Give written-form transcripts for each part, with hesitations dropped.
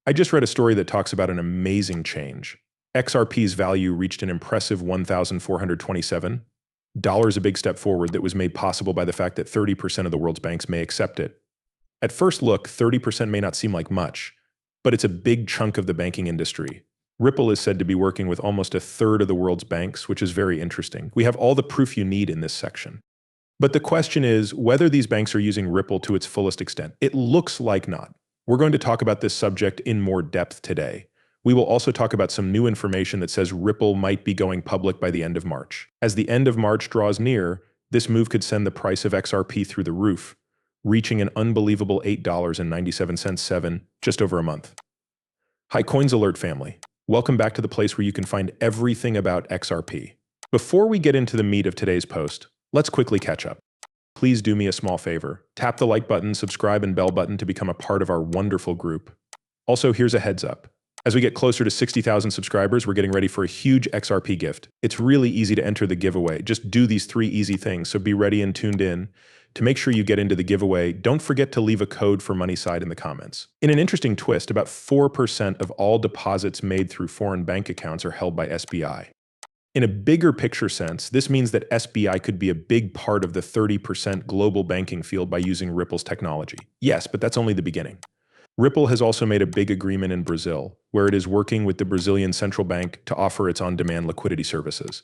I just read a story that talks about an amazing change. XRP's value reached an impressive 1,427 dollars, a big step forward that was made possible by the fact that 30% of the world's banks may accept it. At first look, 30% may not seem like much, but it's a big chunk of the banking industry. Ripple is said to be working with almost a third of the world's banks, which is very interesting. We have all the proof you need in this section. But the question is whether these banks are using Ripple to its fullest extent. It looks like not. We're going to talk about this subject in more depth today. We will also talk about some new information that says Ripple might be going public by the end of March. As the end of March draws near, this move could send the price of XRP through the roof, reaching an unbelievable $8.97 just over a month. Hi Coins Alert family. Welcome back to the place where you can find everything about XRP. Before we get into the meat of today's post, let's quickly catch up. Please do me a small favor. Tap the like button, subscribe, and bell button to become a part of our wonderful group. Also, here's a heads up. As we get closer to 60,000 subscribers, we're getting ready for a huge XRP gift. It's really easy to enter the giveaway. Just do these 3 easy things, so be ready and tuned in. To make sure you get into the giveaway, don't forget to leave a code for MoneySide in the comments. In an interesting twist, about 4% of all deposits made through foreign bank accounts are held by SBI. In a bigger picture sense, this means that SBI could be a big part of the 30% global banking field by using Ripple's technology. Yes, but that's only the beginning. Ripple has also made a big agreement in Brazil, where it is working with the Brazilian central bank to offer its on-demand liquidity services.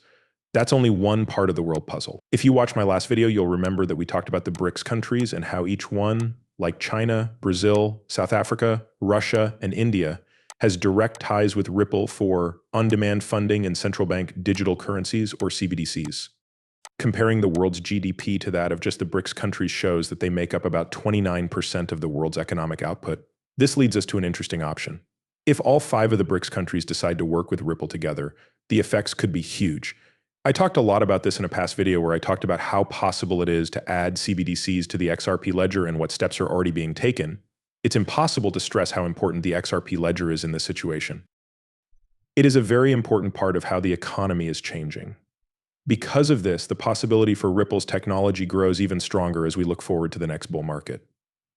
That's only one part of the world puzzle. If you watched my last video, you'll remember that we talked about the BRICS countries and how each one, like China, Brazil, South Africa, Russia, and India, has direct ties with Ripple for on-demand funding and central bank digital currencies, or CBDCs. Comparing the world's GDP to that of just the BRICS countries shows that they make up about 29% of the world's economic output. This leads us to an interesting option. If all 5 of the BRICS countries decide to work with Ripple together, the effects could be huge. I talked a lot about this in a past video where I talked about how possible it is to add CBDCs to the XRP ledger and what steps are already being taken. It's impossible to stress how important the XRP ledger is in this situation. It is a very important part of how the economy is changing. Because of this, the possibility for Ripple's technology grows even stronger as we look forward to the next bull market.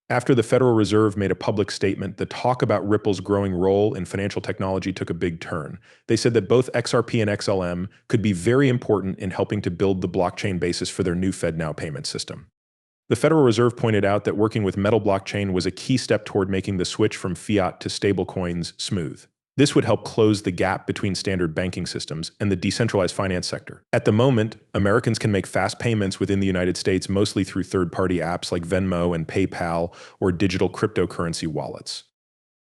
After the Federal Reserve made a public statement, the talk about Ripple's growing role in financial technology took a big turn. They said that both XRP and XLM could be very important in helping to build the blockchain basis for their new FedNow payment system. The Federal Reserve pointed out that working with Metal blockchain was a key step toward making the switch from fiat to stablecoins smooth. This would help close the gap between standard banking systems and the decentralized finance sector. At the moment, Americans can make fast payments within the United States mostly through third-party apps like Venmo and PayPal or digital cryptocurrency wallets.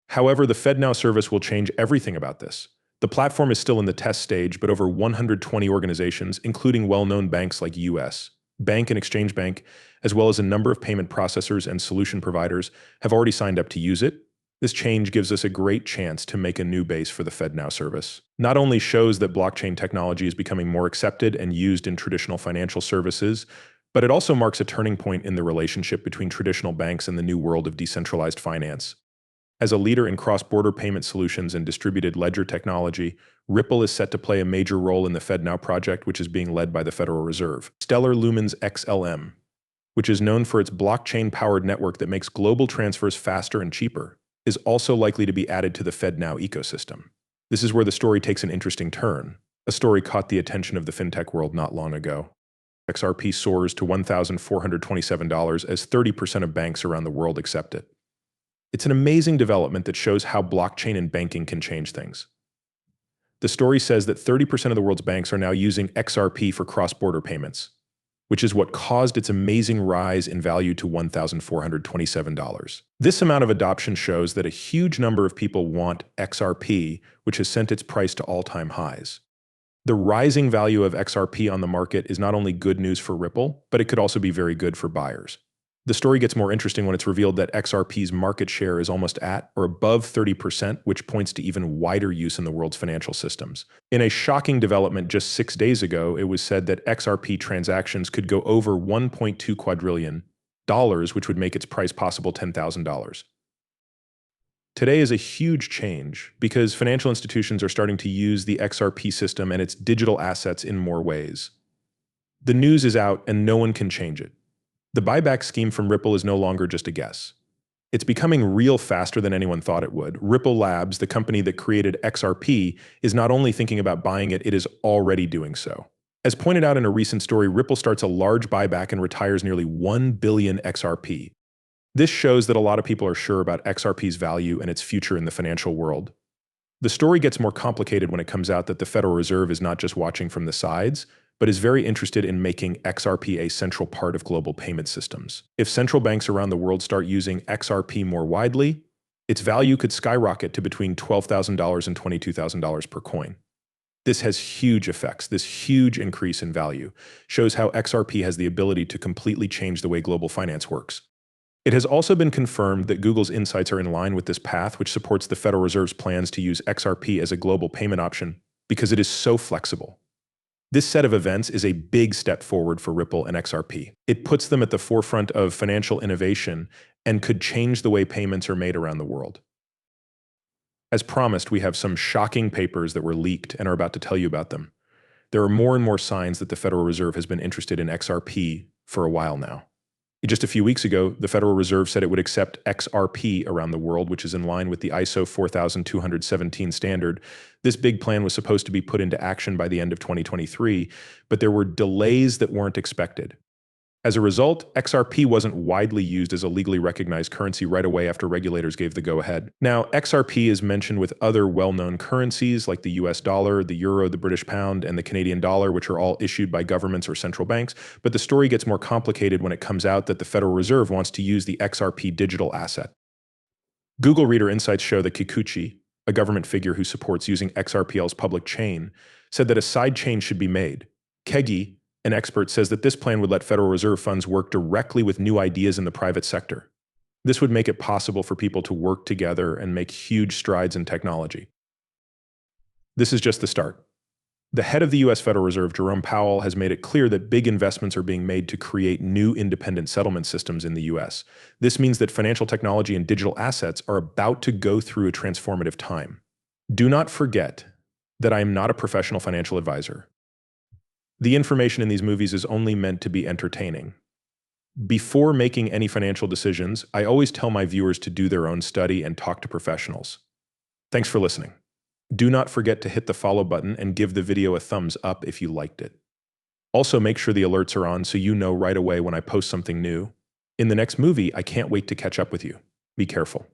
However, the FedNow service will change everything about this. The platform is still in the test stage, but over 120 organizations, including well-known banks like US Bank and Exchange Bank, as well as a number of payment processors and solution providers, have already signed up to use it. This change gives us a great chance to make a new base for the FedNow service. Not only shows that blockchain technology is becoming more accepted and used in traditional financial services, but it also marks a turning point in the relationship between traditional banks and the new world of decentralized finance. As a leader in cross-border payment solutions and distributed ledger technology, Ripple is set to play a major role in the FedNow project, which is being led by the Federal Reserve. Stellar Lumen's XLM, which is known for its blockchain-powered network that makes global transfers faster and cheaper, is also likely to be added to the FedNow ecosystem. This is where the story takes an interesting turn. A story caught the attention of the fintech world not long ago. XRP soars to $1,427 as 30% of banks around the world accept it. It's an amazing development that shows how blockchain and banking can change things. The story says that 30% of the world's banks are now using XRP for cross-border payments, which is what caused its amazing rise in value to $1,427. This amount of adoption shows that a huge number of people want XRP, which has sent its price to all-time highs. The rising value of XRP on the market is not only good news for Ripple, but it could also be very good for buyers. The story gets more interesting when it's revealed that XRP's market share is almost at or above 30%, which points to even wider use in the world's financial systems. In a shocking development just 6 days ago, it was said that XRP transactions could go over $1.2 quadrillion, which would make its price possible $10,000. Today is a huge change because financial institutions are starting to use the XRP system and its digital assets in more ways. The news is out and no one can change it. The buyback scheme from Ripple is no longer just a guess. It's becoming real faster than anyone thought it would. Ripple Labs, the company that created XRP, is not only thinking about buying it, it is already doing so. As pointed out in a recent story, Ripple starts a large buyback and retires nearly 1 billion XRP. This shows that a lot of people are sure about XRP's value and its future in the financial world. The story gets more complicated when it comes out that the Federal Reserve is not just watching from the sides, but is very interested in making XRP a central part of global payment systems. If central banks around the world start using XRP more widely, its value could skyrocket to between $12,000 and $22,000 per coin. This has huge effects. This huge increase in value shows how XRP has the ability to completely change the way global finance works. It has also been confirmed that Google's insights are in line with this path, which supports the Federal Reserve's plans to use XRP as a global payment option because it is so flexible. This set of events is a big step forward for Ripple and XRP. It puts them at the forefront of financial innovation and could change the way payments are made around the world. As promised, we have some shocking papers that were leaked and are about to tell you about them. There are more and more signs that the Federal Reserve has been interested in XRP for a while now. Just a few weeks ago, the Federal Reserve said it would accept XRP around the world, which is in line with the ISO 4217 standard. This big plan was supposed to be put into action by the end of 2023, but there were delays that weren't expected. As a result, XRP wasn't widely used as a legally recognized currency right away after regulators gave the go-ahead. Now, XRP is mentioned with other well-known currencies like the US dollar, the euro, the British pound, and the Canadian dollar, which are all issued by governments or central banks, but the story gets more complicated when it comes out that the Federal Reserve wants to use the XRP digital asset. Google Reader insights show that Kikuchi, a government figure who supports using XRPL's public chain, said that a side chain should be made. Kegi, an expert, says that this plan would let Federal Reserve funds work directly with new ideas in the private sector. This would make it possible for people to work together and make huge strides in technology. This is just the start. The head of the US Federal Reserve, Jerome Powell, has made it clear that big investments are being made to create new independent settlement systems in the US. This means that financial technology and digital assets are about to go through a transformative time. Do not forget that I am not a professional financial advisor. The information in these movies is only meant to be entertaining. Before making any financial decisions, I always tell my viewers to do their own study and talk to professionals. Thanks for listening. Do not forget to hit the follow button and give the video a thumbs up if you liked it. Also, make sure the alerts are on so you know right away when I post something new. In the next movie, I can't wait to catch up with you. Be careful.